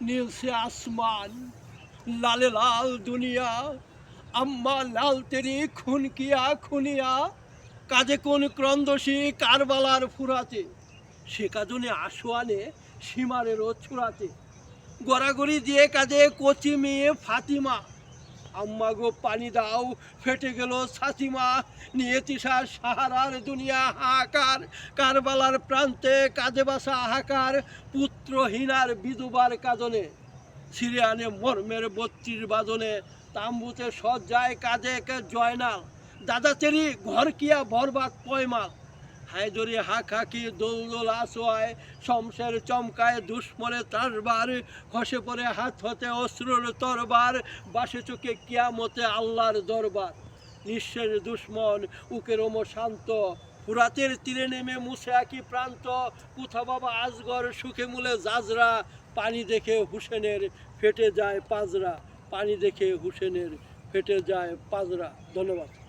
नील से आसमान लाल लाल दुनिया अम्मा लाल तेरी खून किया खुनिया কাজে কোন ক্রন্দসী কারবালার ফুরাতে সে কাজনে আশোয়ানে সীমারেরও ছুরাতে গড়াগড়ি দিয়ে কাজে কচি মেয়ে ফাতিমা আম্মা গো পানি দাও ফেটে গেল ছাতিমা নিয়ে তিসার সাহারার দুনিয়া হাহাকার কারবালার প্রান্তে কাজে বাসা হাহাকার পুত্রহীনার বিধবার কাজনে সিরিয়ানে মর্মের ৩২ বাজনে তাম্বুতে সজ্জায় কাজে একে জয়নাল দাদা তেরি ঘর কিয়া বরবাদ পয়মাল হায়দরি হাঁকি দোল আসোয়ায় শমশের চমকায় দুশ্মনে তারবার খসে পড়ে হাত হতে অশ্রুর তরবার বাসে চোখে কিয়ামতে আল্লাহর দরবার নিঃশ্বের দুশ্মন উকেরম শান্ত ফুরাতের তীরে নেমে মুছে আঁকি প্রান্ত কুথা বাবা আজগর সুখে মূলে জাজরা পানি দেখে হুসেনের ফেটে যায় পাজরা পানি দেখে হুসেনের ফেটে যায় পাজরা। ধন্যবাদ।